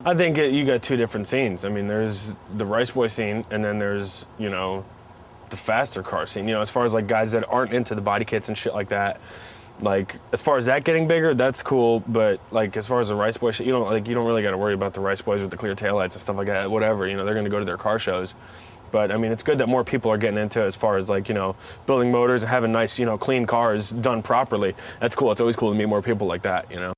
I think you got two different scenes. I mean, there's the Rice Boy scene, and then there's, you know, the faster car scene. You know, as far as like guys that aren't into the body kits and shit like that, like as far as that getting bigger, that's cool. But like as far as the Rice Boy shit, you don't really got to worry about the Rice Boys with the clear taillights and stuff like that. Whatever, you know, they're gonna go to their car shows. But I mean, it's good that more people are getting into it as far as like, you know, building motors and having nice, you know, clean cars done properly. That's cool. It's always cool to meet more people like that, you know.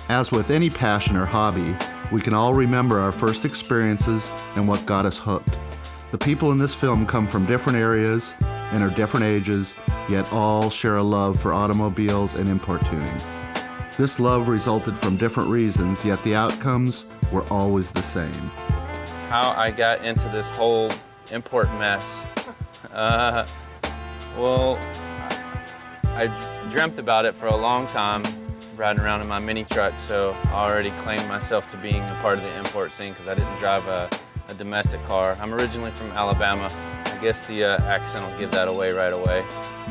As with any passion or hobby, we can all remember our first experiences and what got us hooked. The people in this film come from different areas and are different ages, yet all share a love for automobiles and import tuning. This love resulted from different reasons, yet the outcomes were always the same. How I got into this whole import mess. Well, I dreamt about it for a long time, riding around in my mini truck, so I already claimed myself to being a part of the import scene because I didn't drive a domestic car. I'm originally from Alabama. I guess the accent will give that away right away.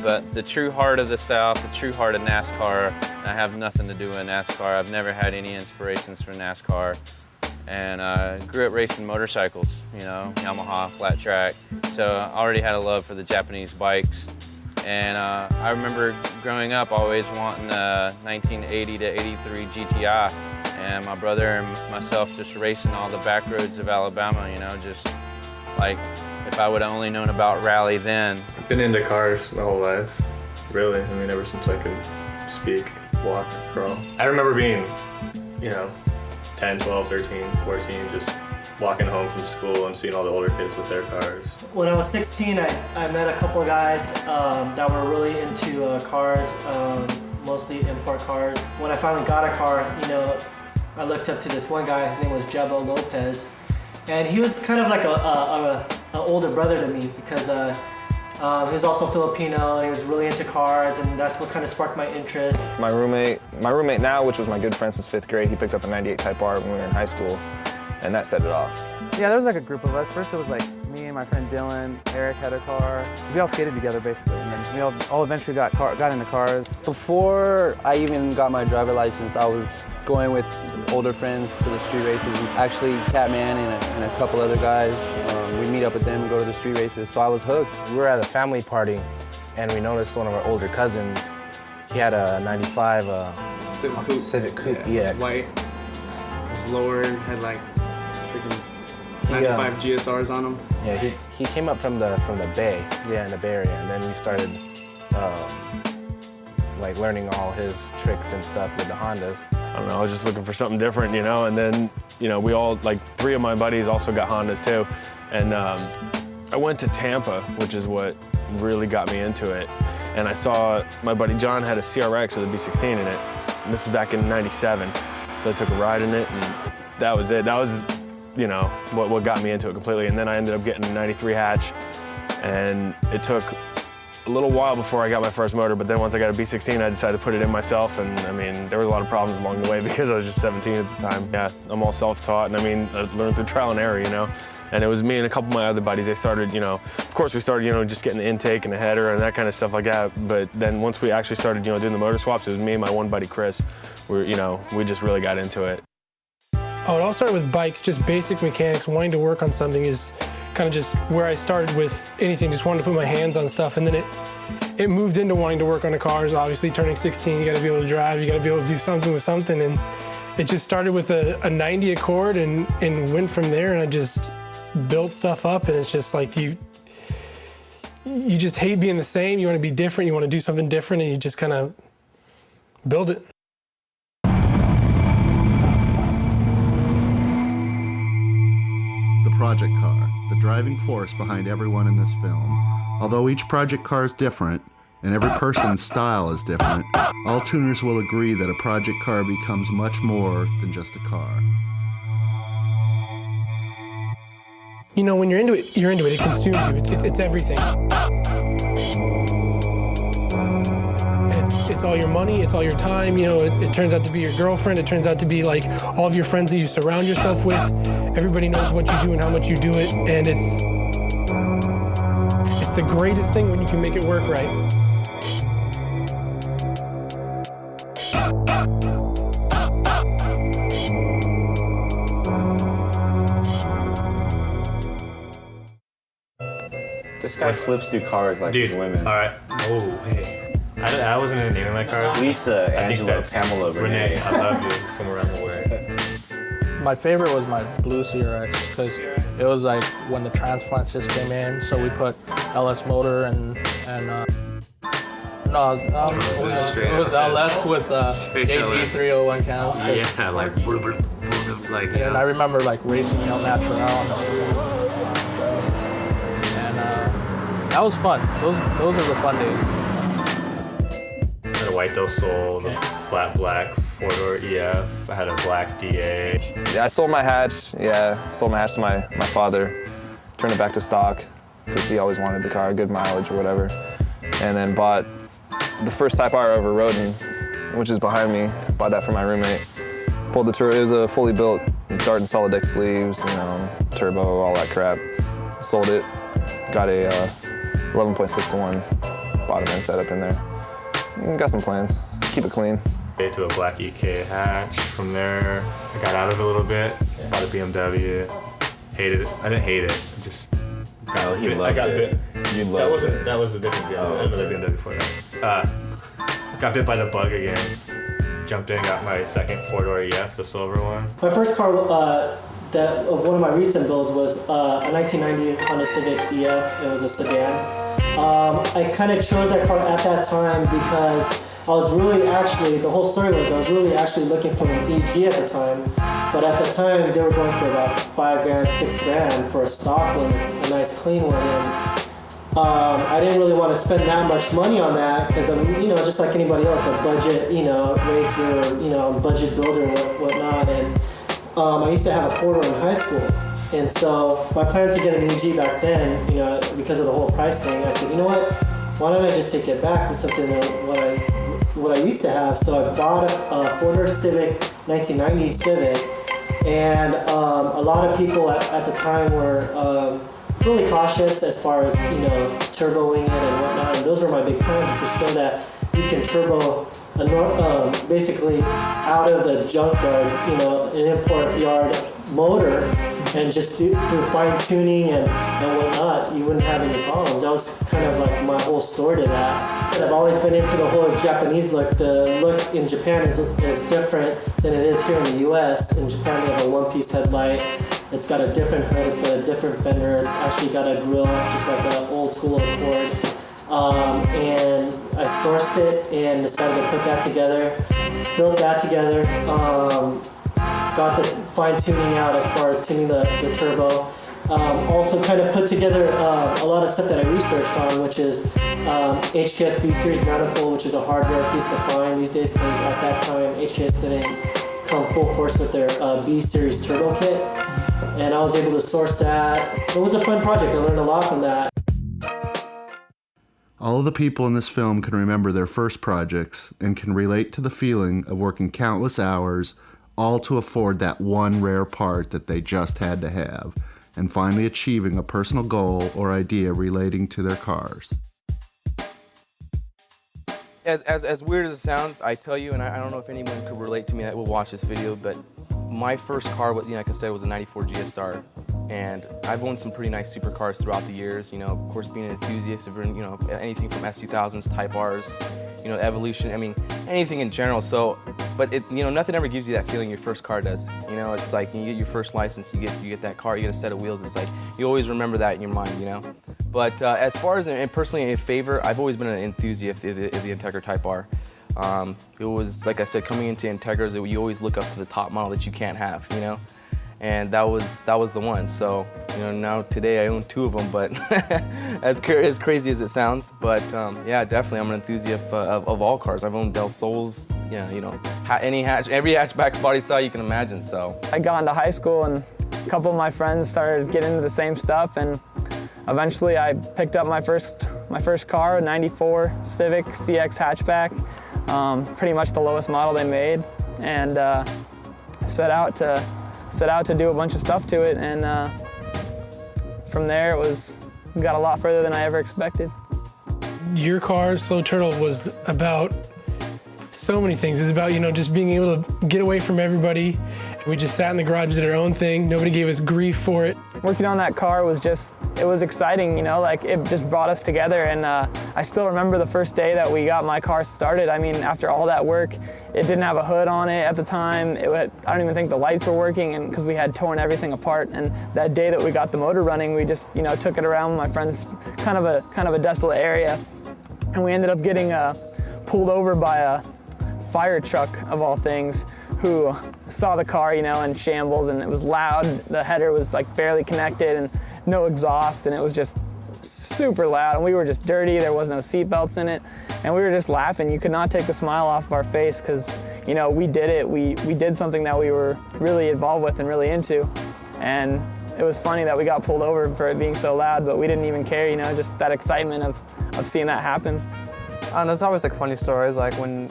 But the true heart of the South, the true heart of NASCAR, I have nothing to do with NASCAR. I've never had any inspirations for NASCAR. And I grew up racing motorcycles, you know, Yamaha, flat track. So I already had a love for the Japanese bikes. And I remember growing up always wanting a 1980 to 83 GTI. And my brother and myself just racing all the back roads of Alabama, you know, just like if I would have only known about rally then. I've been into cars my whole life, really. I mean, ever since I could speak, walk, crawl. I remember being, you know, 10, 12, 13, 14, just walking home from school and seeing all the older kids with their cars. When I was 16, I met a couple of guys that were really into cars, mostly import cars. When I finally got a car, you know, I looked up to this one guy. His name was Jebo Lopez, and he was kind of like an older brother to me because he was also Filipino and he was really into cars, and that's what kind of sparked my interest. My roommate now, which was my good friend since 5th grade, he picked up a 98 Type R when we were in high school, and that set it off. Yeah, there was like a group of us. First it was like me and my friend Dylan, Eric had a car. We all skated together basically, and then we all eventually got into cars. Before I even got my driver license, I was going with older friends to the street races. Actually, Catman and a couple other guys, we meet up with them and go to the street races, so I was hooked. We were at a family party, and we noticed one of our older cousins, he had a 95 Civic Coupe EX. White, it was lower, had like freaking 95 GSRs on them. Yeah, he came up from the Bay, in the Bay Area, and then we started like learning all his tricks and stuff with the Hondas. I don't know, I was just looking for something different, you know, and then, you know, we all, like 3 of my buddies also got Hondas too. And I went to Tampa, which is what really got me into it. And I saw my buddy John had a CRX with a B16 in it. And this was back in '97. So I took a ride in it, and that was it. That was, you know, what got me into it completely. And then I ended up getting a 93 hatch, and it took a little while before I got my first motor, but then once I got a B16, I decided to put it in myself, and I mean, there was a lot of problems along the way because I was just 17 at the time. Yeah, I'm all self-taught, and I mean, I learned through trial and error, you know? And it was me and a couple of my other buddies, they started, you know, of course we started, you know, just getting the intake and the header and that kind of stuff like that, but then once we actually started, you know, doing the motor swaps, it was me and my one buddy, Chris. You know, we just really got into it. Oh, it all started with bikes, just basic mechanics. Wanting to work on something is kind of just where I started with anything, just wanted to put my hands on stuff, and then it it moved into wanting to work on the cars. Obviously, turning 16, you got to be able to drive, you got to be able to do something with something, and it just started with a 90 Accord and went from there, and I just built stuff up, and it's just like you just hate being the same. You want to be different, you want to do something different, and you just kind of build it. The project car, the driving force behind everyone in this film. Although each project car is different, and every person's style is different, all tuners will agree that a project car becomes much more than just a car. You know, when you're into it, it consumes you. It's everything. It's all your money, it's all your time, you know, it turns out to be your girlfriend, it turns out to be like all of your friends that you surround yourself with. Everybody knows what you do and how much you do it, and it's the greatest thing when you can make it work right. This guy flips through cars like Dude, he's women. All right. Oh, hey. I wasn't even naming my car. Lisa, I think Angela, that's Pamela, Renee. I love you from around the way. My favorite was my blue CRX because it was like when the transplants just came in, so we put LS motor and it was LS with JG301 cams. Yeah, like And I remember like racing El Natural on the and that was fun. Those are the fun days. I had a white Del Sol, the flat black four-door EF. I had a black DA. Yeah, I sold my hatch. Yeah, sold my hatch to my father. Turned it back to stock because he always wanted the car, good mileage or whatever. And then bought the first Type R I ever rode in, which is behind me. Bought that for my roommate. Pulled the turbo. It was a fully built Dart and solid deck sleeves, you know, turbo, all that crap. Sold it. Got a 11.6 to 1 bottom end setup in there. Got some plans. Keep it clean. To a black EK hatch. From there, I got out of it a little bit. Bought a BMW. Hated it. I didn't hate it. I just got bit. I got bit. You loved it. That was a different BMW. I had another BMW before that. Got bit by the bug again. Jumped in, got my second four-door EF, the silver one. My first car that of one of my recent builds was a 1990 Honda Civic EF. It was a sedan. I kind of chose that car at that time because I was really the whole story was I was really looking for an EG at the time. But at the time, they were going for about $5 grand, $6 grand for a stock one, a nice clean one. And I didn't really want to spend that much money on that because I'm, just like anybody else, a budget, racer, budget builder and whatnot. And I used to have a four-door in high school. And so my plans to get an EG back then, because of the whole price thing, I said, you know what? Why don't I just take it back with something what I used to have? So I bought a four-door Civic, 1990 Civic, and a lot of people at the time were really cautious as far as turboing it and whatnot. And those were my big plans, to show that you can turbo basically out of the junkyard, an import yard motor, and just through fine tuning and whatnot, you wouldn't have any problems. That was kind of like my whole story to that. And I've always been into the whole Japanese look. The look in Japan is different than it is here in the US. In Japan, they have a one-piece headlight. It's got a different hood, it's got a different fender. It's actually got a grill, just like an old school Accord. And I sourced it and decided to put that together, built that together. Got the fine tuning out as far as tuning the turbo. Also kind of put together a lot of stuff that I researched on, which is HKS B Series manifold, which is a hardware piece to find these days because at that time HKS didn't come full force with their B Series turbo kit. And I was able to source that. It was a fun project. I learned a lot from that. All of the people in this film can remember their first projects and can relate to the feeling of working countless hours, all to afford that one rare part that they just had to have, and finally achieving a personal goal or idea relating to their cars. As weird as it sounds, I tell you, and I don't know if anyone could relate to me that will watch this video, but my first car, like I said, was a 94 GSR. And I've owned some pretty nice supercars throughout the years. You know, of course, being an enthusiast of, you know, anything from S2000s, Type Rs, you know, Evolution. I mean, anything in general. So, but it, you know, nothing ever gives you that feeling your first car does. You know, it's like you get your first license, you get that car, you get a set of wheels. It's like you always remember that in your mind, you know. But as far as and personally in favor, I've always been an enthusiast of the Integra Type R. It was, like I said, coming into Integras, you always look up to the top model that you can't have, you know. And that was the one. So, you know, now today I own 2 of them, but as crazy as it sounds. But yeah, definitely I'm an enthusiast of all cars. I've owned Del Sols, yeah, you know, every hatchback body style you can imagine. So I got into high school and a couple of my friends started getting into the same stuff, and eventually I picked up my first car, a '94 Civic CX hatchback, pretty much the lowest model they made, and set out to do a bunch of stuff to it, and from there we got a lot further than I ever expected. Your car, Slow Turtle, was about so many things. It was about, you know, just being able to get away from everybody. We just sat in the garage, did our own thing. Nobody gave us grief for it. Working on that car was it was exciting, you know, like it just brought us together, and I still remember the first day that we got my car started. I mean, after all that work, it didn't have a hood on it at the time. I don't even think the lights were working, and because we had torn everything apart. And that day that we got the motor running, we just, you know, took it around with my friends, kind of a desolate area, and we ended up getting pulled over by a fire truck of all things, who saw the car, you know, in shambles, and it was loud. The header was like barely connected and no exhaust, and it was just super loud, and we were just dirty. There was no seat belts in it, and we were just laughing. You could not take the smile off of our face because, you know, we did it. We did something that we were really involved with and really into, and it was funny that we got pulled over for it being so loud, but we didn't even care, you know, just that excitement of seeing that happen. I don't know, it's always like funny stories, like when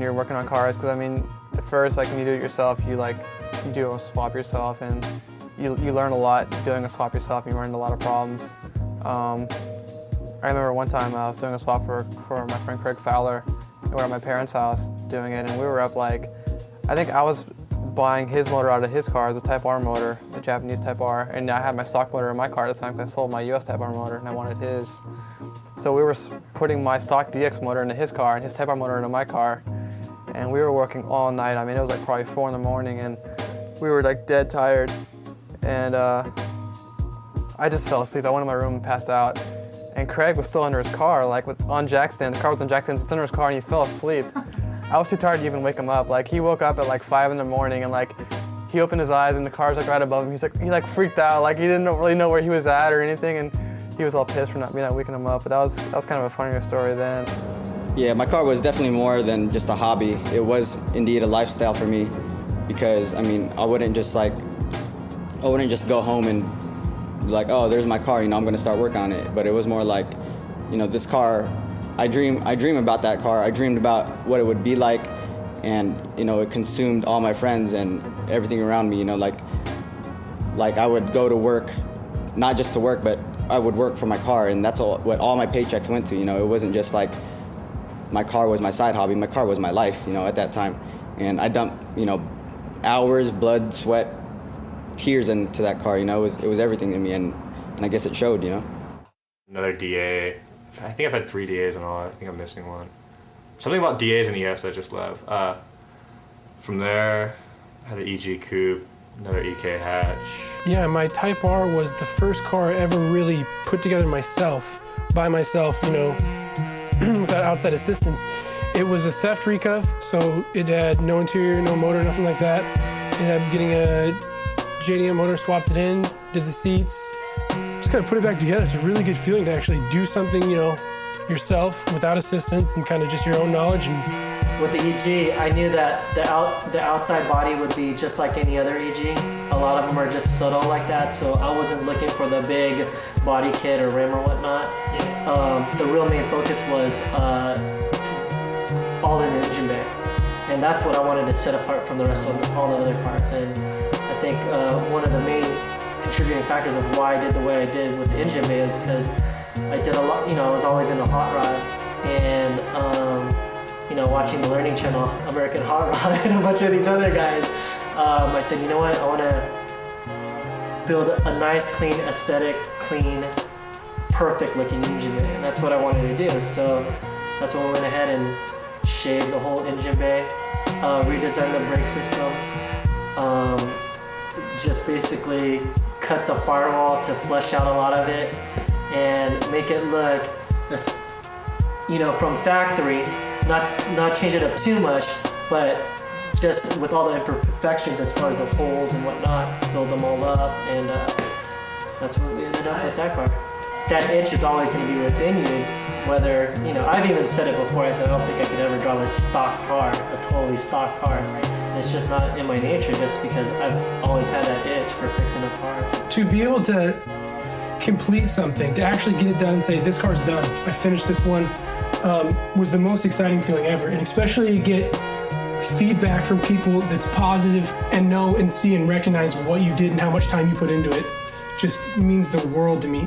you're working on cars, because I mean, at first, like when you do it yourself, you do a swap yourself, and you learn a lot doing a swap yourself. You run into a lot of problems. I remember one time I was doing a swap for my friend Craig Fowler, and we were at my parents' house doing it, and we were up like, I think I was buying his motor out of his car as a Type R motor, a Japanese Type R, and I had my stock motor in my car at the time because I sold my US Type R motor and I wanted his. So we were putting my stock DX motor into his car and his Type R motor into my car, and we were working all night. I mean, it was like probably 4 in the morning, and we were like dead tired, and I just fell asleep. I went in my room and passed out, and Craig was still under his car, like on jack stand. The car was on jack stand, he's under his car, and he fell asleep. I was too tired to even wake him up. Like, he woke up at like 5 in the morning, and like he opened his eyes, and the car's like right above him. He like freaked out, like he didn't really know where he was at or anything, and he was all pissed for not waking him up. But that was kind of a funnier story then. Yeah, my car was definitely more than just a hobby. It was indeed a lifestyle for me, because I mean, I wouldn't just go home and be like, oh, there's my car, you know, I'm gonna start working on it. But it was more like, you know, this car, I dream about that car. I dreamed about what it would be like, and you know, it consumed all my friends and everything around me. You know, like I would go to work, not just to work, but I would work for my car, and that's what all my paychecks went to. You know, it wasn't just like my car was my side hobby. My car was my life, you know, at that time. And I dumped, you know, hours, blood, sweat, tears into that car. You know, it was everything to me, and I guess it showed, you know. Another DA. I think I've had 3 DAs in all. I think I'm missing one. Something about DAs and EFs I just love. From there, I had the EG Coupe, another EK hatch. Yeah, my Type R was the first car I ever really put together by myself, you know, without outside assistance. It was a theft recuff, so it had no interior, no motor, nothing like that. Ended up getting a JDM motor, swapped it in, did the seats, just kind of put it back together. It's a really good feeling to actually do something, you know, yourself without assistance and kind of just your own knowledge. And with the EG, I knew that the outside body would be just like any other EG. A lot of them are just subtle like that, so I wasn't looking for the big body kit or rim or whatnot. The real main focus was all in the engine bay, and that's what I wanted to set apart from the rest of all the other cars. And I think one of the main contributing factors of why I did the way I did with the engine bay is because I did a lot, you know, I was always into hot rods, and you know, watching the Learning Channel, American Hot Rod, and a bunch of these other guys, I said, you know what, I build a nice, clean, aesthetic, clean, perfect looking engine bay, and that's what I wanted to do. So that's when we went ahead and shaved the whole engine bay, redesigned the brake system, just basically cut the firewall to flesh out a lot of it and make it look, from factory, not change it up too much, but just with all the imperfections as far as the holes and whatnot, filled them all up, and that's what we ended up with that car. That itch is always going to be within you, whether, I've even said it before, I said I don't think I could ever drive a stock car, a totally stock car. It's just not in my nature, just because I've always had that itch for fixing a car. To be able to complete something, to actually get it done and say, this car's done, I finished this one, was the most exciting feeling ever. And especially get feedback from people that's positive and know and see and recognize what you did and how much time you put into it just means the world to me.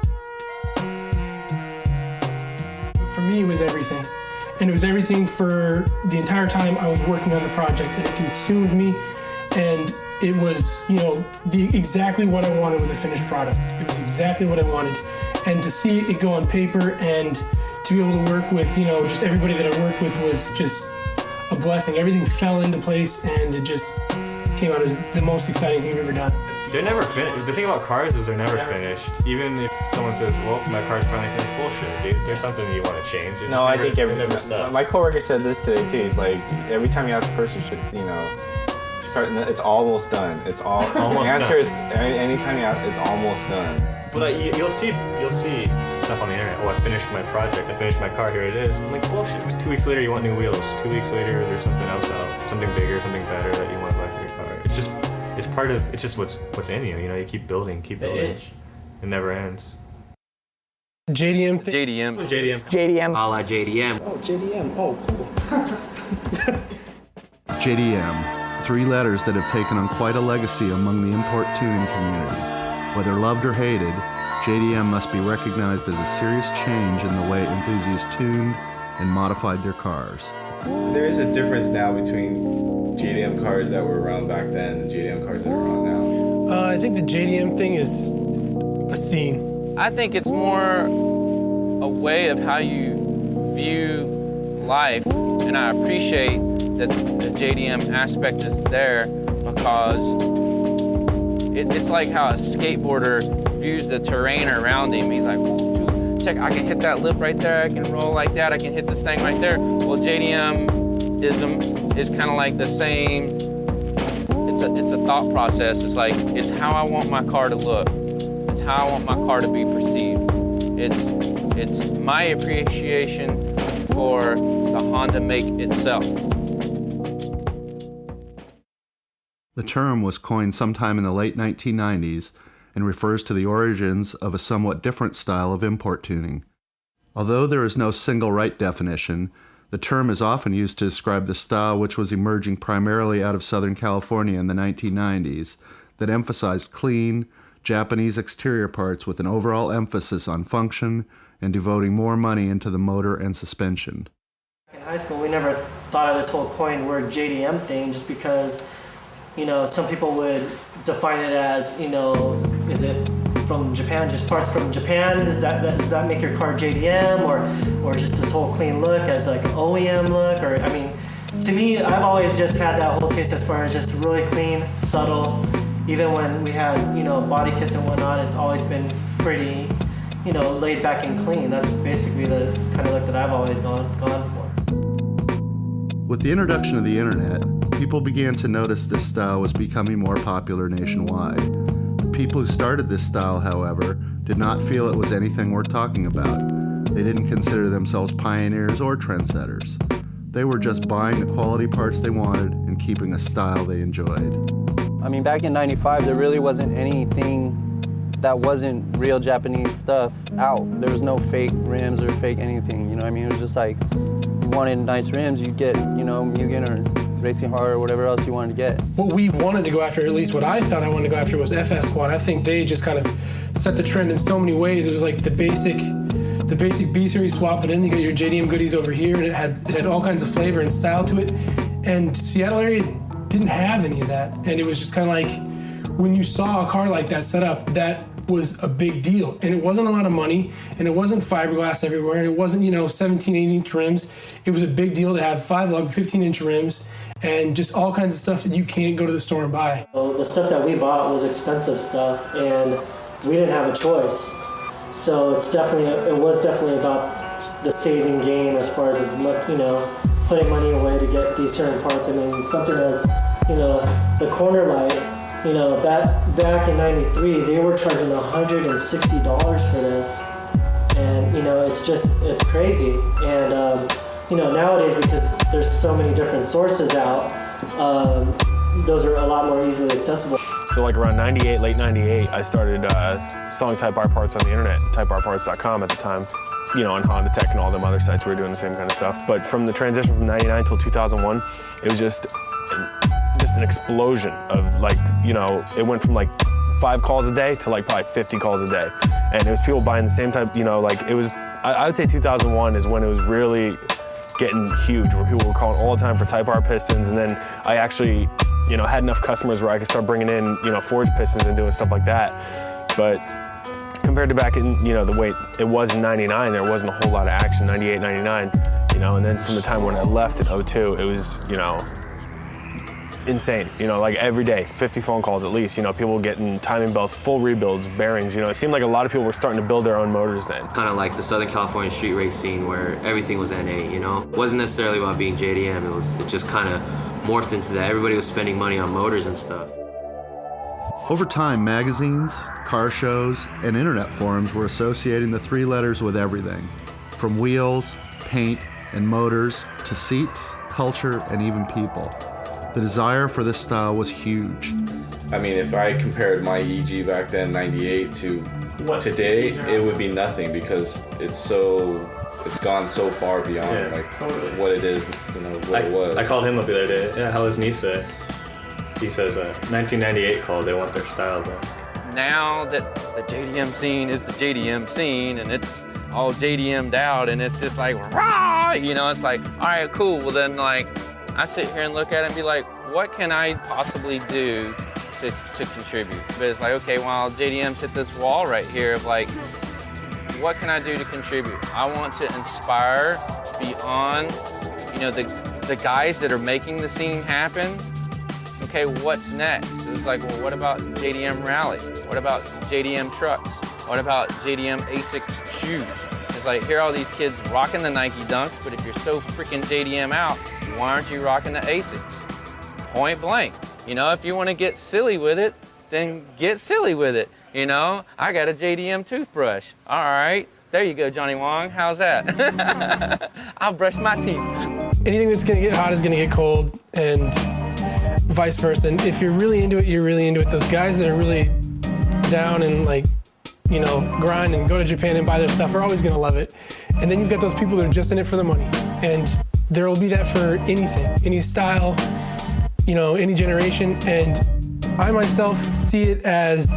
For me, it was everything. And it was everything for the entire time I was working on the project, and it consumed me, and it was, exactly what I wanted with a finished product. It was exactly what I wanted. And to see it go on paper and to be able to work with, just everybody that I worked with was just a blessing. Everything fell into place, and it just came out as the most exciting thing I've ever done. They're never finished. The thing about cars is they're never finished. Even if someone says, well, my car's finally finished, bullshit, dude. There's something you want to change. No, I think my coworker said this today too. He's like, every time you ask a person, it's almost done. It's all. Almost the answer done. is anytime you ask, it's almost done. But you'll see stuff on the internet. Oh, I finished my project. I finished my car. Here it is. I'm like, bullshit. 2 weeks later, you want new wheels. 2 weeks later, there's something else out, something bigger, something better that you want to buy for your car. It's just what's in you. You keep building. It never ends. JDM. JDM. A la JDM. Oh, JDM. Oh, cool. JDM, 3 letters that have taken on quite a legacy among the import tuning community. Whether loved or hated, JDM must be recognized as a serious change in the way enthusiasts tuned and modified their cars. There is a difference now between JDM cars that were around back then and the JDM cars that are around now. I think the JDM thing is a scene. I think it's more a way of how you view life, and I appreciate that the JDM aspect is there because it's like how a skateboarder views the terrain around him. He's like, oh, dude, check, I can hit that lip right there, I can roll like that, I can hit this thing right there. Well, JDM-ism is kind of like the same, it's a thought process. It's like, it's how I want my car to look. It's how I want my car to be perceived. It's my appreciation for the Honda make itself. The term was coined sometime in the late 1990s and refers to the origins of a somewhat different style of import tuning. Although there is no single right definition, the term is often used to describe the style which was emerging primarily out of Southern California in the 1990s that emphasized clean, Japanese exterior parts with an overall emphasis on function and devoting more money into the motor and suspension. In high school, we never thought of this whole coined word JDM thing just because some people would define it as, is it from Japan, just parts from Japan? Does that make your car JDM, or just this whole clean look as like OEM look? Or to me, I've always just had that whole taste as far as just really clean, subtle. Even when we had body kits and whatnot, it's always been pretty laid back and clean. That's basically the kind of look that I've always gone for. With the introduction of the internet, people began to notice this style was becoming more popular nationwide. The people who started this style, however, did not feel it was anything worth talking about. They didn't consider themselves pioneers or trendsetters. They were just buying the quality parts they wanted and keeping a style they enjoyed. Back in '95, there really wasn't anything that wasn't real Japanese stuff out. There was no fake rims or fake anything, It was just like, you wanted nice rims, you'd get, Mugen or Racing Hard or whatever else you wanted to get. What we wanted to go after, at least what I thought I wanted to go after, was FS Squad. I think they just kind of set the trend in so many ways. It was like the basic B-Series swap, but then you got your JDM goodies over here, and it had all kinds of flavor and style to it. And Seattle area didn't have any of that. And it was just kind of like, when you saw a car like that set up, that was a big deal. And it wasn't a lot of money, and it wasn't fiberglass everywhere, and it wasn't, 17, 18-inch rims. It was a big deal to have 5-lug, 15-inch rims, and just all kinds of stuff that you can't go to the store and buy. So the stuff that we bought was expensive stuff, and we didn't have a choice. So it was definitely about the saving game as far as much, putting money away to get these certain parts. I mean, something as, the corner light, back in '93, they were charging $160 for this. And, it's crazy. And, nowadays, because there's so many different sources out, those are a lot more easily accessible. So like around 98, late 98, I started selling Type R parts on the internet, typerparts.com at the time, on Honda Tech and all them other sites we were doing the same kind of stuff. But from the transition from 99 till 2001, it was just an explosion of it went from 5 calls a day to probably 50 calls a day. And it was people buying the same type, I would say 2001 is when it was really getting huge, where people were calling all the time for Type R pistons. And then I actually, had enough customers where I could start bringing in, forged pistons and doing stuff like that. But compared to back in, the way it was in 99, there wasn't a whole lot of action, 98, 99, and then from the time when I left in 02, it was, insane, every day, 50 phone calls at least, people getting timing belts, full rebuilds, bearings, it seemed like a lot of people were starting to build their own motors then. Kind of like the Southern California street race scene where everything was NA, It wasn't necessarily about being JDM, it just kind of morphed into that. Everybody was spending money on motors and stuff. Over time, magazines, car shows, and internet forums were associating the 3 letters with everything, from wheels, paint, and motors, to seats, culture, and even people. The desire for this style was huge. I mean, if I compared my EG back then, 98, to today, it would be nothing because it's gone so far beyond what it is, what it was. I called him up the other day. Yeah, how was Nisa? He says 1998 called, they want their style back. Now that the JDM scene is the JDM scene and it's all JDM'd out and it's just rah! It's all right, cool. Well then I sit here and look at it and be like, what can I possibly do to contribute? But it's okay, well, JDM's hit this wall right here of what can I do to contribute? I want to inspire beyond, the guys that are making the scene happen. Okay, what's next? It's well, what about JDM Rally? What about JDM trucks? What about JDM ASICS shoes? It's here are all these kids rocking the Nike Dunks, but if you're so freaking JDM out, why aren't you rocking the ASICS? Point blank. If you want to get silly with it, then get silly with it. I got a JDM toothbrush. All right, there you go, Johnny Wong. How's that? I'll brush my teeth. Anything that's gonna get hot is gonna get cold, and vice versa. And if you're really into it, you're really into it. Those guys that are really down and grind and go to Japan and buy their stuff are always gonna love it. And then you've got those people that are just in it for the money. And there will be that for anything, any style, any generation. And I myself see it as,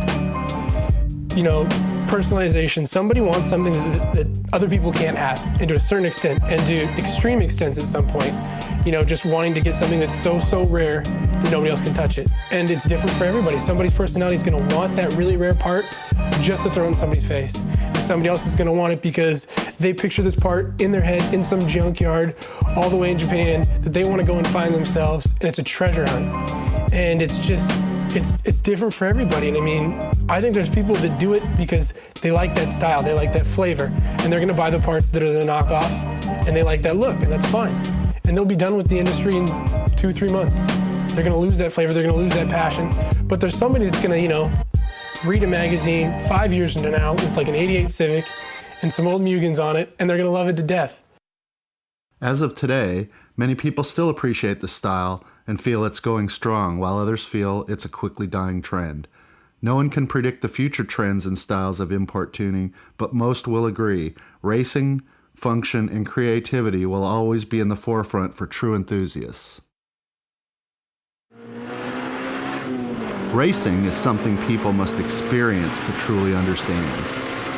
personalization. Somebody wants something that other people can't have, and to a certain extent, and to extreme extents at some point, just wanting to get something that's so rare that nobody else can touch it. And it's different for everybody. Somebody's personality is going to want that really rare part just to throw in somebody's face. And somebody else is going to want it because they picture this part in their head in some junkyard all the way in Japan that they want to go and find themselves, and it's a treasure hunt. And it's just, it's different for everybody. And I mean, I think there's people that do it because they like that style, they like that flavor, and they're gonna buy the parts that are the knockoff, and they like that look, and that's fine. And they'll be done with the industry in 2-3 months. They're gonna lose that flavor, they're gonna lose that passion. But there's somebody that's gonna, read a magazine 5 years from now with an 88 Civic and some old Mugans on it, and they're gonna love it to death. As of today, many people still appreciate the style and feel it's going strong, while others feel it's a quickly dying trend. No one can predict the future trends and styles of import tuning, but most will agree, racing, function, and creativity will always be in the forefront for true enthusiasts. Racing is something people must experience to truly understand.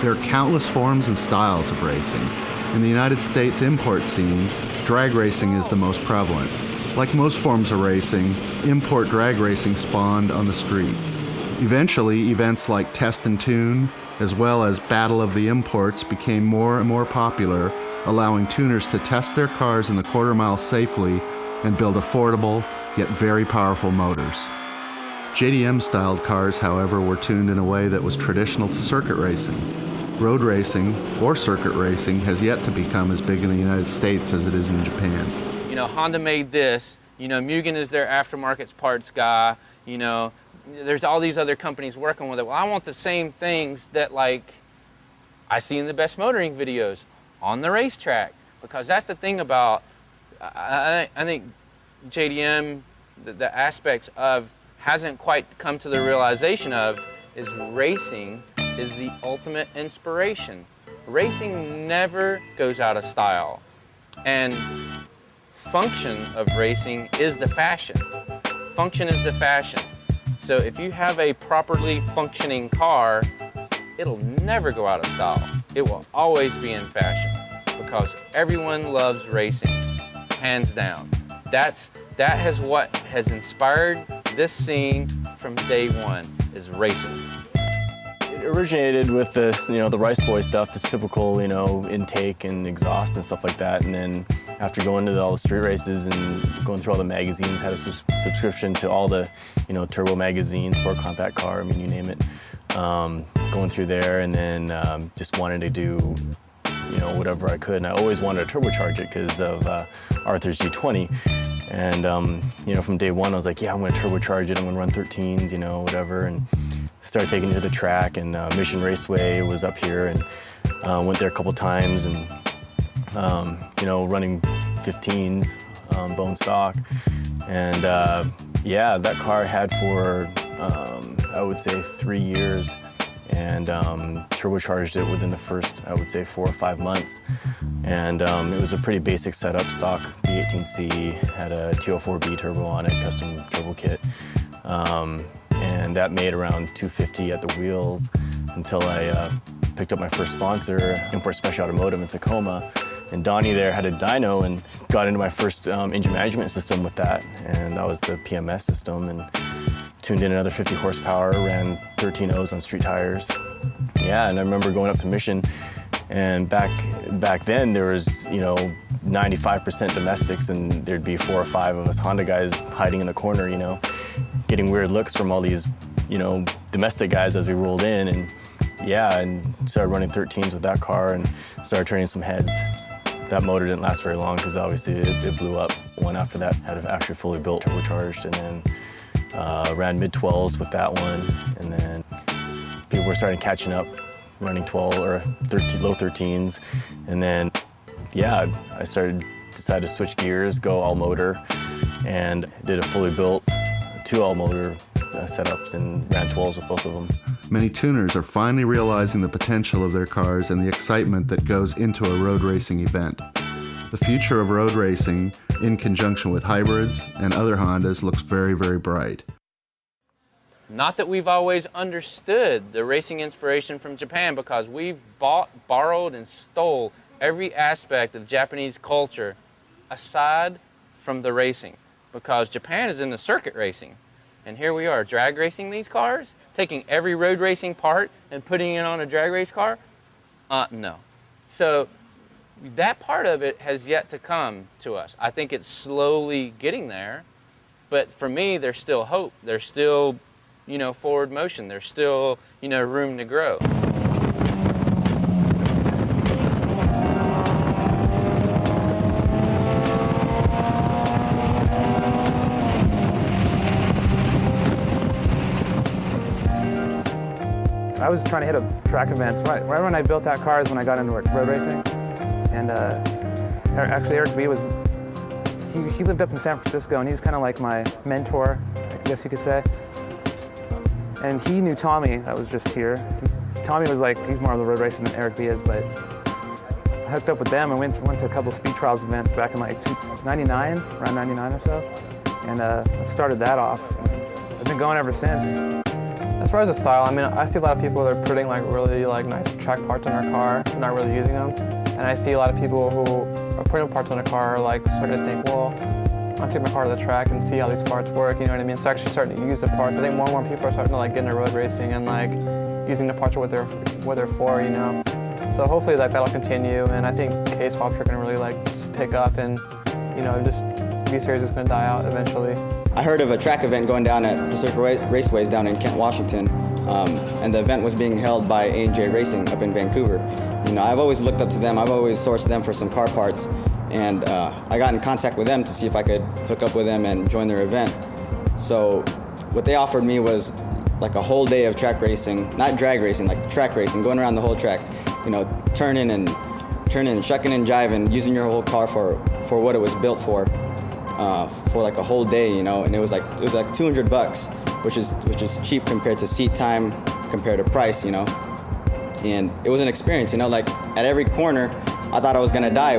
There are countless forms and styles of racing. In the United States import scene, drag racing is the most prevalent. Like most forms of racing, import drag racing spawned on the street. Eventually, events like Test and Tune, as well as Battle of the Imports, became more and more popular, allowing tuners to test their cars in the quarter mile safely and build affordable, yet very powerful motors. JDM-styled cars, however, were tuned in a way that was traditional to circuit racing. Road racing, or circuit racing, has yet to become as big in the United States as it is in Japan. You know, Honda made this. You know, Mugen is their aftermarket parts guy. You know, there's all these other companies working with it. Well, I want the same things that, like, I see in the Best Motoring videos on the racetrack. Because that's the thing about, I think JDM, the aspects of, hasn't quite come to the realization of, is racing is the ultimate inspiration. Racing never goes out of style. And function of racing is the fashion. Function is the fashion. So if you have a properly functioning car, it'll never go out of style. It will always be in fashion because everyone loves racing, hands down. That has what has inspired this scene from day one, is racing. It originated with this, you know, the Rice Boy stuff, the typical, you know, intake and exhaust and stuff like that. And then after going to all the street races and going through all the magazines, had a subscription to all the, you know, turbo magazines, Sport Compact Car, I mean, you name it. Going through there, and then just wanted to do, you know, whatever I could. And I always wanted to turbocharge it because of Arthur's G20. And, you know, from day one, I was like, yeah, I'm going to turbocharge it. I'm going to run 13s, you know, whatever. And started taking it to the track. And Mission Raceway was up here, and went there a couple times, and, you know, running 15s, bone stock. And, yeah, that car had for, I would say, 3 years. And turbocharged it within the first, I would say, 4 or 5 months. And it was a pretty basic setup, stock B18C, had a T04B turbo on it, custom turbo kit. And that made around 250 at the wheels until I picked up my first sponsor, Import Special Automotive in Tacoma. And Donnie there had a dyno and got into my first engine management system with that. And that was the PMS system. And tuned in another 50 horsepower, ran 13 O's on street tires. Yeah, and I remember going up to Mission, and back then there was, you know, 95% domestics, and there'd be 4 or 5 of us Honda guys hiding in the corner, you know, getting weird looks from all these, you know, domestic guys as we rolled in. And yeah, and started running 13s with that car and started turning some heads. That motor didn't last very long because obviously it blew up. One after that had it actually fully built, turbocharged, and then ran mid-12s with that one, and then people were starting catching up, running 12 or 13, low 13s, and then yeah, I decided to switch gears, go all motor, and did a fully built 2 all motor setups and ran 12s with both of them. Many tuners are finally realizing the potential of their cars and the excitement that goes into a road racing event. The future of road racing, in conjunction with hybrids and other Hondas, looks very, very bright. Not that we've always understood the racing inspiration from Japan, because we've bought, borrowed, and stole every aspect of Japanese culture aside from the racing, because Japan is in the circuit racing. And here we are drag racing these cars, taking every road racing part and putting it on a drag race car? No. So that part of it has yet to come to us. I think it's slowly getting there, but for me, there's still hope. There's still, you know, forward motion. There's still, you know, room to grow. I was trying to hit up track events. Right when I built that car is when I got into road racing. And actually Eric B he lived up in San Francisco, and he's kind of like my mentor, I guess you could say. And he knew Tommy that was just here. Tommy was like, he's more of the road racing than Eric B is, but I hooked up with them and went to a couple of speed trials events back in like 99, around 99 or so. And I started that off. I've been going ever since. As far as the style, I mean, I see a lot of people that are putting like really like nice track parts on their car, not really using them. And I see a lot of people who are putting parts on a car like starting to think, well, I'll take my car to the track and see how these parts work, you know what I mean? So actually starting to use the parts. I think more and more people are starting to like get into road racing and like using the parts for what they're for, you know? So hopefully like that'll continue, and I think K-swaps are gonna really like just pick up, and you know, just V-Series is gonna die out eventually. I heard of a track event going down at Pacific Raceways down in Kent, Washington, and the event was being held by A&J Racing up in Vancouver. You know, I've always looked up to them. I've always sourced them for some car parts, and I got in contact with them to see if I could hook up with them and join their event. So what they offered me was like a whole day of track racing, not drag racing, like track racing, going around the whole track, you know, turning, shucking and jiving, using your whole car for what it was built for like a whole day, you know. And it was like $200, which is cheap compared to seat time, compared to price, you know. And it was an experience, you know, like at every corner, I thought I was gonna die.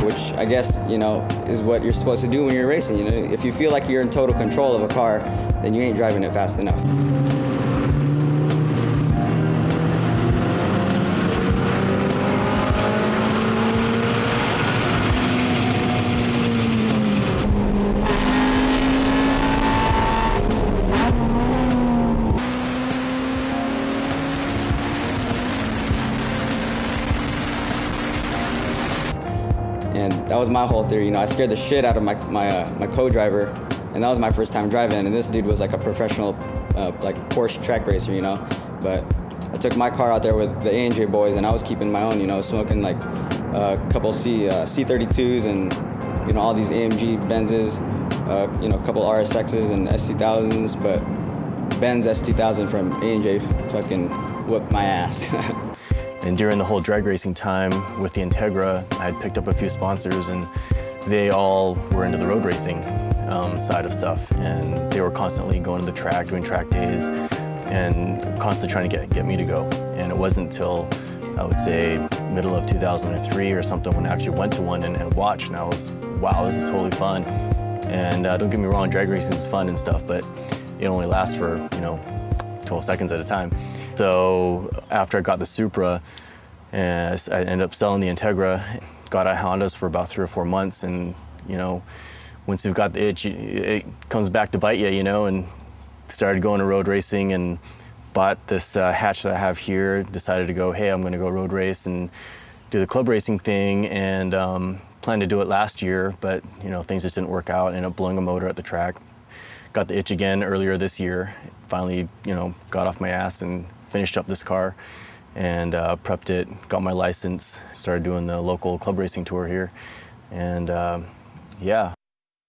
Which I guess, you know, is what you're supposed to do when you're racing, you know. If you feel like you're in total control of a car, then you ain't driving it fast enough. And that was my whole theory, you know. I scared the shit out of my co-driver, and that was my first time driving. And this dude was like a professional, like Porsche track racer, you know. But I took my car out there with the A&J boys, and I was keeping my own, you know, smoking like a couple C32s and, you know, all these AMG Benzes, you know, a couple RSXs and S2000s, but Benz S2000 from A&J fucking whooped my ass. And during the whole drag racing time with the Integra, I had picked up a few sponsors, and they all were into the road racing side of stuff. And they were constantly going to the track, doing track days, and constantly trying to get me to go. And it wasn't until, I would say, middle of 2003 or something when I actually went to one and watched, and I was, wow, this is totally fun. And don't get me wrong, drag racing is fun and stuff, but it only lasts for, you know, 12 seconds at a time. So after I got the Supra, and I ended up selling the Integra, got at Hondas for about 3 or 4 months, and you know, once you've got the itch, it comes back to bite you, you know, and started going to road racing and bought this hatch that I have here, decided to go, hey, I'm gonna go road race and do the club racing thing, and planned to do it last year, but you know, things just didn't work out, ended up blowing a motor at the track. Got the itch again earlier this year, finally, you know, got off my ass and finished up this car and prepped it, got my license, started doing the local club racing tour here, and yeah.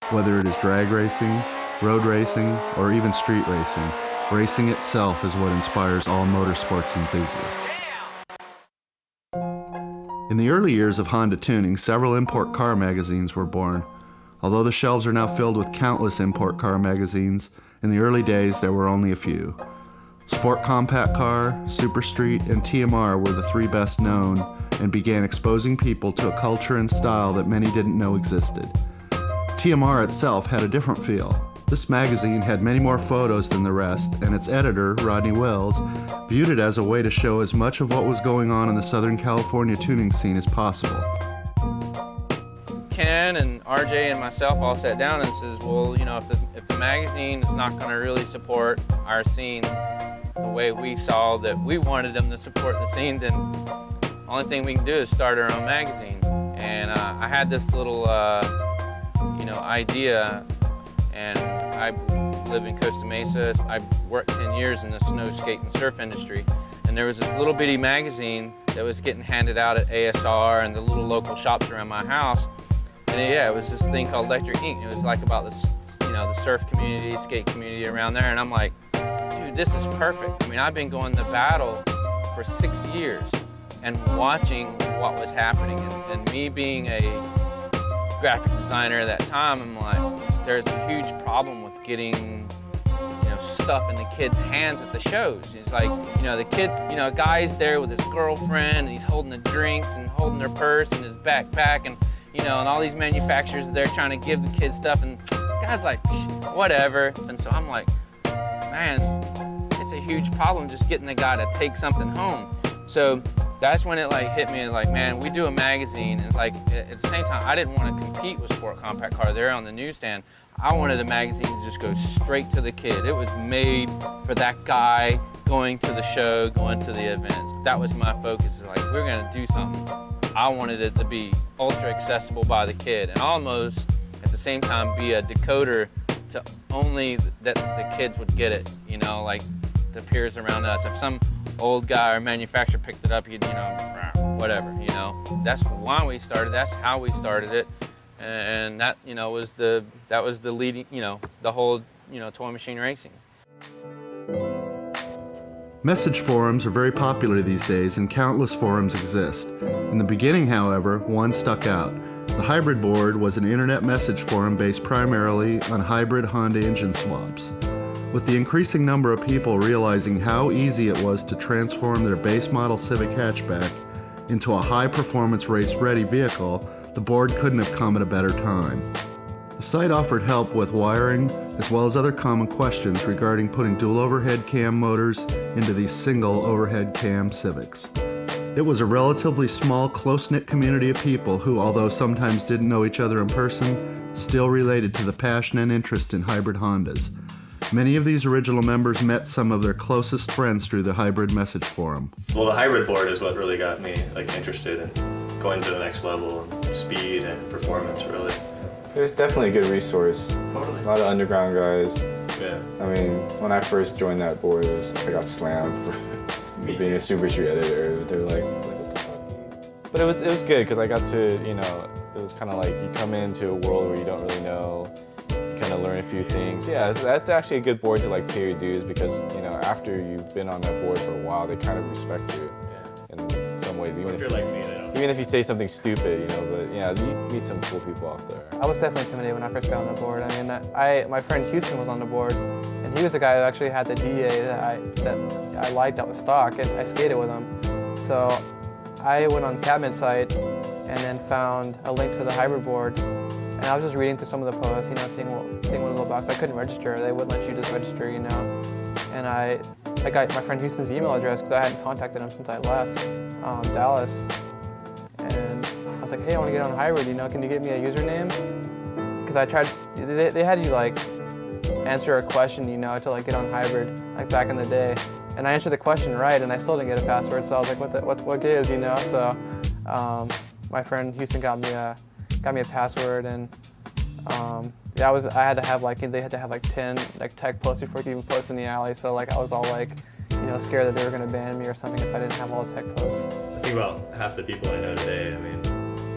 Whether it is drag racing, road racing, or even street racing, racing itself is what inspires all motorsports enthusiasts. In the early years of Honda tuning, several import car magazines were born. Although the shelves are now filled with countless import car magazines, in the early days there were only a few. Sport Compact Car, Super Street, and TMR were the 3 best known, and began exposing people to a culture and style that many didn't know existed. TMR itself had a different feel. This magazine had many more photos than the rest, and its editor, Rodney Wells, viewed it as a way to show as much of what was going on in the Southern California tuning scene as possible. Ken and RJ and myself all sat down and says, well, you know, if the magazine is not going to really support our scene the way we saw that we wanted them to support the scene, then the only thing we can do is start our own magazine. And I had this little, you know, idea, and I live in Costa Mesa. I worked 10 years in the snow, skate, and surf industry. And there was this little bitty magazine that was getting handed out at ASR and the little local shops around my house. And it was this thing called Electric Ink. It was like about this, you know, the surf community, skate community around there. And I'm like, dude, this is perfect. I mean, I've been going to battle for 6 years and watching what was happening. And me being a graphic designer at that time, I'm like, there's a huge problem with getting, you know, stuff in the kids' hands at the shows. It's like, you know, the kid, you know, a guy's there with his girlfriend, and he's holding the drinks and holding their purse and his backpack, and you know, and all these manufacturers, they're trying to give the kids stuff, and the guy's like, whatever. And so I'm like, man, it's a huge problem just getting the guy to take something home. So that's when it like hit me like, man, we do a magazine, and like at the same time, I didn't want to compete with Sport Compact Car there on the newsstand. I wanted a magazine to just go straight to the kid. It was made for that guy going to the show, going to the events. That was my focus. Like, we're gonna do something. I wanted it to be ultra accessible by the kid, and almost at the same time be a decoder to only that the kids would get it, you know, like the peers around us. If some old guy or manufacturer picked it up, you'd, you know, whatever, you know. That's why we started, that's how we started it. And that, you know, was the leading, you know, the whole, you know, toy machine racing. Message forums are very popular these days, and countless forums exist. In the beginning, however, one stuck out. The Hybrid Board was an internet message forum based primarily on hybrid Honda engine swaps. With the increasing number of people realizing how easy it was to transform their base model Civic hatchback into a high-performance race-ready vehicle, the board couldn't have come at a better time. The site offered help with wiring, as well as other common questions regarding putting dual overhead cam motors into these single overhead cam Civics. It was a relatively small, close-knit community of people who, although sometimes didn't know each other in person, still related to the passion and interest in hybrid Hondas. Many of these original members met some of their closest friends through the hybrid message forum. Well, the hybrid board is what really got me like interested in going to the next level and speed and performance, really. It was definitely a good resource. Totally. A lot of underground guys. Yeah. I mean, when I first joined that board, I got slammed for being a Super Street editor. They're like, what the fuck? But it was good because I got to, you know, it was kind of like you come into a world where you don't really know, you kind of learn a few things. Yeah, that's actually a good board to like pay your dues because, you know, after you've been on that board for a while, they kind of respect you in some ways. Even if you're like me, they don't. Even if you say something stupid, you know, but yeah, you meet some cool people out there. I was definitely intimidated when I first got on the board. I mean, my friend Houston was on the board, and he was the guy who actually had the DA that I liked that was stock, and I skated with him. So I went on Catman's site and then found a link to the hybrid board, and I was just reading through some of the posts, you know, seeing what little box. I couldn't register. They wouldn't let you just register, you know. And I got my friend Houston's email address because I hadn't contacted him since I left Dallas. And I was like, hey, I want to get on hybrid, you know, can you give me a username? Because I tried, they had you like answer a question, you know, to like get on hybrid, like back in the day. And I answered the question right, and I still didn't get a password, so I was like, what gives, you know? So my friend Houston got me a password, and yeah, I had to have like, they had to have like 10 like tech posts before you could even post in the alley. So like I was all like, you know, scared that they were gonna ban me or something if I didn't have all the tech posts. I think about half the people I know today, I mean,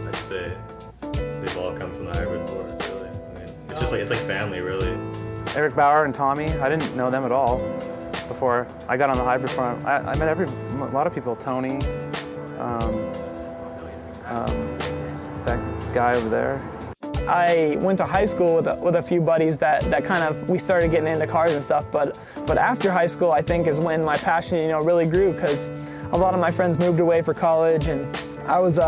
I'd say they've all come from the hybrid board, really. I mean, it's just like, it's like family, really. Eric Bauer and Tommy, I didn't know them at all before I got on the hybrid forum. I met a lot of people, Tony, that guy over there. I went to high school with a few buddies that kind of, we started getting into cars and stuff, but after high school, I think is when my passion, you know, really grew, because a lot of my friends moved away for college, and I was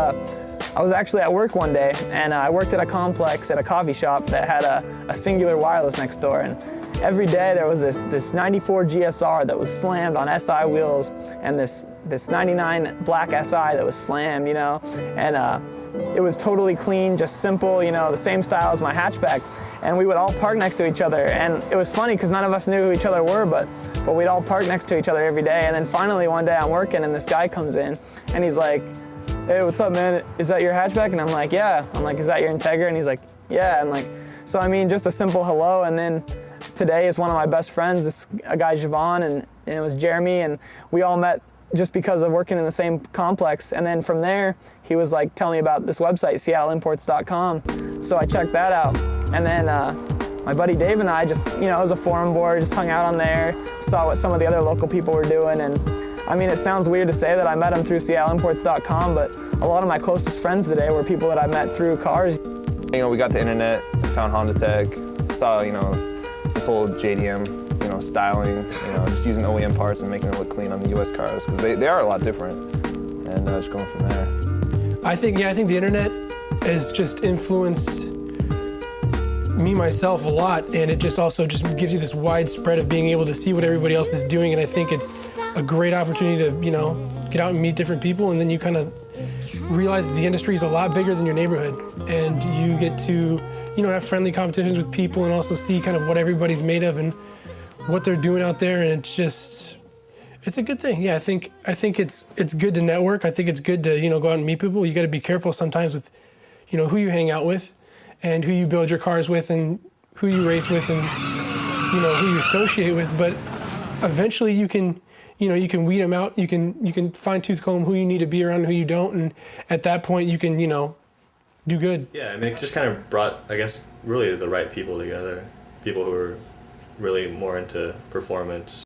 actually at work one day, and I worked at a complex at a coffee shop that had a Singular Wireless next door, and every day there was this 94 GSR that was slammed on SI wheels, and this 99 black SI that was slammed, you know, and it was totally clean, just simple, you know, the same style as my hatchback. And we would all park next to each other. And it was funny because none of us knew who each other were, but we'd all park next to each other every day. And then finally one day I'm working and this guy comes in and he's like, hey, what's up, man? Is that your hatchback? And I'm like, yeah. I'm like, is that your Integra? And he's like, yeah. And like, so I mean, just a simple hello. And then today is one of my best friends, a guy, Javon, and it was Jeremy. And we all met just because of working in the same complex. And then from there, he was like telling me about this website, SeattleImports.com. So I checked that out. And then my buddy Dave and I just, you know, it was a forum board, just hung out on there, saw what some of the other local people were doing. And I mean, it sounds weird to say that I met them through SeattleImports.com, but a lot of my closest friends today were people that I met through cars. You know, we got the internet, found Honda Tech, saw, you know, this whole JDM, you know, styling, you know, just using OEM parts and making it look clean on the US cars, because they are a lot different, and just going from there. I think the internet has just influenced me myself a lot, and it just also just gives you this wide spread of being able to see what everybody else is doing, and I think it's a great opportunity to, you know, get out and meet different people, and then you kind of realize the industry is a lot bigger than your neighborhood, and you get to, have friendly competitions with people and also see kind of what everybody's made of and what they're doing out there, and it's a good thing. Yeah, I think it's good to network. I think it's good to, go out and meet people. You got to be careful sometimes with, who you hang out with and who you build your cars with and who you race with and, who you associate with. But eventually you can weed them out. You can fine tooth comb who you need to be around and who you don't. And at that point you can, do good. Yeah, I mean, it just kind of brought, I guess, really the right people together. People who are really more into performance.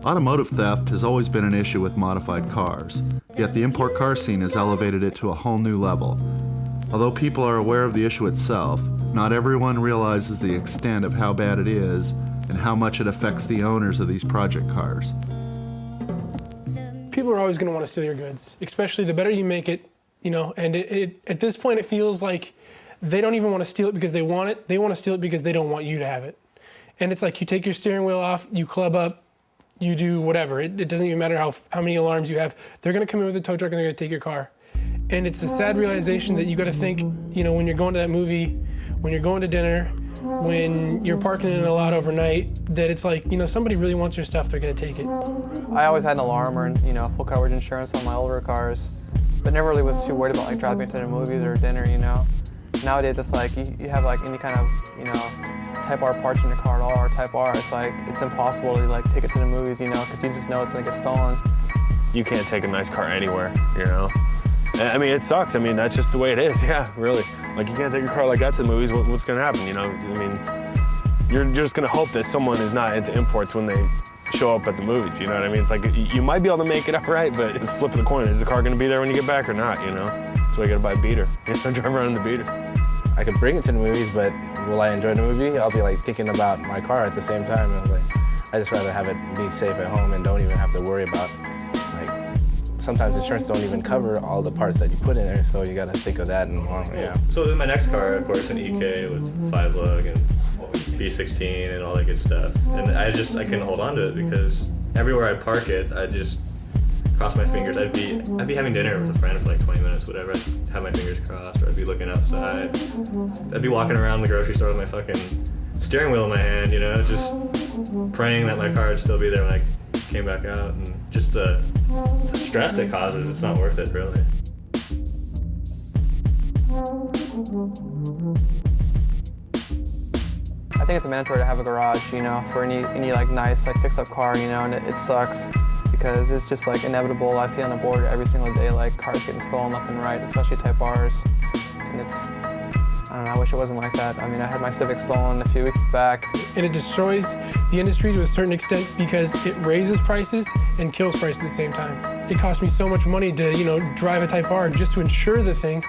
Automotive theft has always been an issue with modified cars, yet the import car scene has elevated it to a whole new level. Although people are aware of the issue itself, not everyone realizes the extent of how bad it is and how much it affects the owners of these project cars. People are always going to want to steal your goods, especially the better you make it, and at this point it feels like they don't even want to steal it because they want it. They want to steal it because they don't want you to have it. And it's like you take your steering wheel off, you club up, you do whatever. It doesn't even matter how many alarms you have. They're going to come in with a tow truck and they're going to take your car. And it's a sad realization that you got to think, when you're going to that movie, when you're going to dinner, when you're parking in a lot overnight, that it's like, somebody really wants your stuff, they're going to take it. I always had an alarm or, full coverage insurance on my older cars, but never really was too worried about driving to the movies or dinner, Nowadays it's like you have any kind of, Type R parts in your car at all, or Type R, it's impossible to take it to the movies, because you just know it's gonna get stolen. You can't take a nice car anywhere, I mean, it sucks. I mean, that's just the way it is. Yeah, really. You can't take your car like that to the movies. What's gonna happen? I mean, you're just gonna hope that someone is not into imports when they show up at the movies. You know what I mean? It's like you might be able to make it up right, but it's flipping the coin. Is the car gonna be there when you get back or not? That's why you gotta buy a beater. You have to drive around in the beater. I could bring it to the movies, but will I enjoy the movie? I'll be thinking about my car at the same time. And I just rather have it be safe at home and don't even have to worry about sometimes insurance don't even cover all the parts that you put in there, so you got to think of that. And yeah. So in my next car, of course, an EK with 5-lug and V16 and all that good stuff. And I couldn't hold on to it because everywhere I'd park it, I'd just cross my fingers. I'd be having dinner with a friend for 20 minutes, whatever. I'd have my fingers crossed, or I'd be looking outside. I'd be walking around the grocery store with my fucking steering wheel in my hand, just praying that my car would still be there when I came back out. And just the stress it causes, it's not worth it, really. I think it's mandatory to have a garage, for any nice fix-up car, and it sucks because it's just inevitable. I see on the board every single day cars getting stolen left and right, especially Type Rs, and I don't know, I wish it wasn't like that. I mean, I had my Civic stolen a few weeks back. And it destroys the industry to a certain extent because it raises prices and kills prices at the same time. it cost me so much money to, drive a Type R just to insure the thing,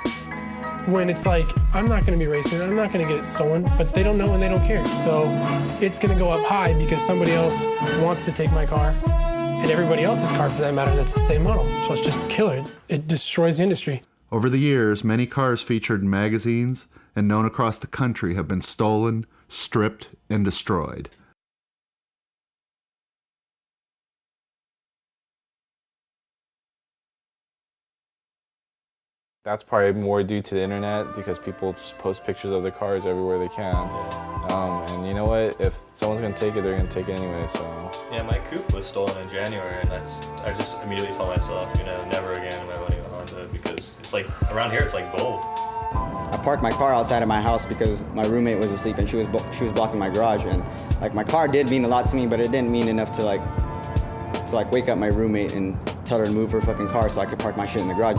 when it's like, I'm not gonna be racing, I'm not gonna get it stolen, but they don't know and they don't care. So it's gonna go up high because somebody else wants to take my car, and everybody else's car for that matter that's the same model. So it's just killer. It destroys the industry. Over the years, many cars featured in magazines and known across the country have been stolen, stripped, and destroyed. That's probably more due to the internet because people just post pictures of their cars everywhere they can. And you know what? If someone's gonna take it, they're gonna take it anyway, so. Yeah, my coupe was stolen in January, and I just immediately told myself, never again am I owning a Honda, because it's like, around here it's like gold. I parked my car outside of my house because my roommate was asleep and she was blocking my garage, and like my car did mean a lot to me, but it didn't mean enough to wake up my roommate and tell her to move her fucking car so I could park my shit in the garage,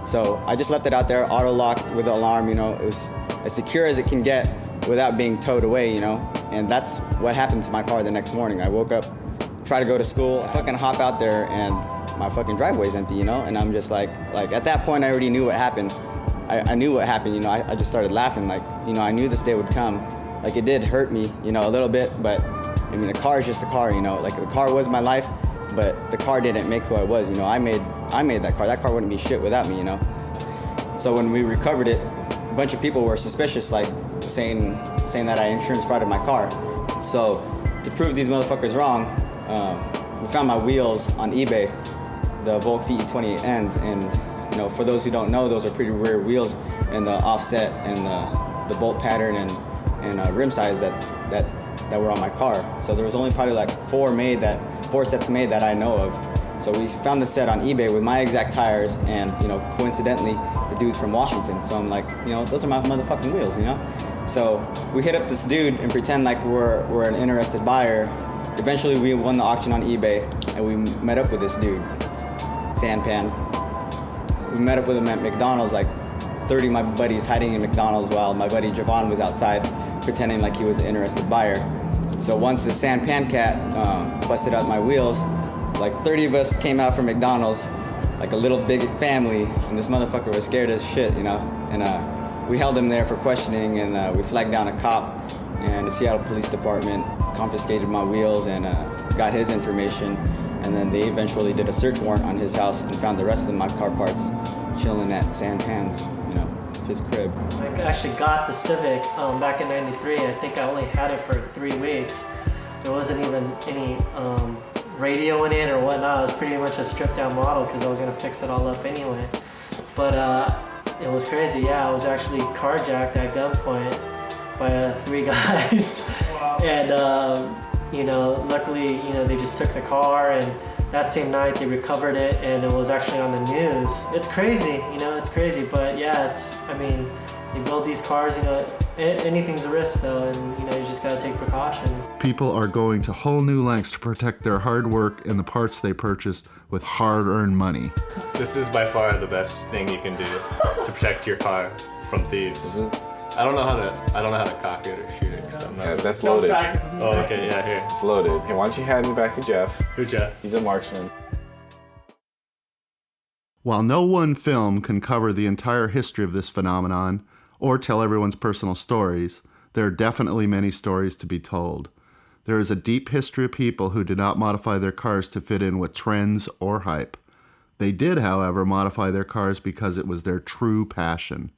So I just left it out there, auto-locked with the alarm, It was as secure as it can get without being towed away, And that's what happened to my car the next morning. I woke up, tried to go to school, I fucking hop out there and my fucking driveway's empty, And I'm just like at that point I already knew what happened. I knew what happened, I just started laughing, I knew this day would come. It did hurt me, a little bit, but I mean, the car is just a car, the car was my life, but the car didn't make who I was, I made that car. That car wouldn't be shit without me, So when we recovered it, a bunch of people were suspicious, saying that I insurance frauded my car. So to prove these motherfuckers wrong, we found my wheels on eBay, the Volk CE28Ns, and for those who don't know, those are pretty rare wheels, and the offset and the bolt pattern and rim size that were on my car. So there was only probably four sets made that I know of. So we found the set on eBay with my exact tires and, coincidentally, the dude's from Washington. So I'm like, those are my motherfucking wheels, So we hit up this dude and pretend like we're an interested buyer. Eventually we won the auction on eBay and we met up with this dude, Sanpan. We met up with him at McDonald's, 30 of my buddies hiding in McDonald's while my buddy Javon was outside pretending like he was an interested buyer. So once the Sanpan cat busted out my wheels, 30 of us came out from McDonald's, like a little big family, and this motherfucker was scared as shit, And we held him there for questioning, and we flagged down a cop, and the Seattle Police Department confiscated my wheels and got his information, and then they eventually did a search warrant on his house and found the rest of my car parts chilling at Sanpan's, his crib. I actually got the Civic back in '93. I think I only had it for 3 weeks. There wasn't even any radio in it or whatnot. It was pretty much a stripped down model because I was gonna fix it all up anyway. But it was crazy. Yeah, I was actually carjacked at gunpoint by 3 guys. Wow. And luckily, they just took the car, and that same night they recovered it, and it was actually on the news. It's crazy, it's crazy, but yeah, they build these cars, anything's a risk though, and you just gotta take precautions. People are going to whole new lengths to protect their hard work and the parts they purchased with hard-earned money. This is by far the best thing you can do to protect your car from thieves. I don't know how to cock it or shoot it. That's loaded. Oh, okay, yeah, here. It's loaded. Hey, why don't you hand me back to Jeff? Who's Jeff? He's a marksman. While no one film can cover the entire history of this phenomenon or tell everyone's personal stories, there are definitely many stories to be told. There is a deep history of people who did not modify their cars to fit in with trends or hype. They did, however, modify their cars because it was their true passion.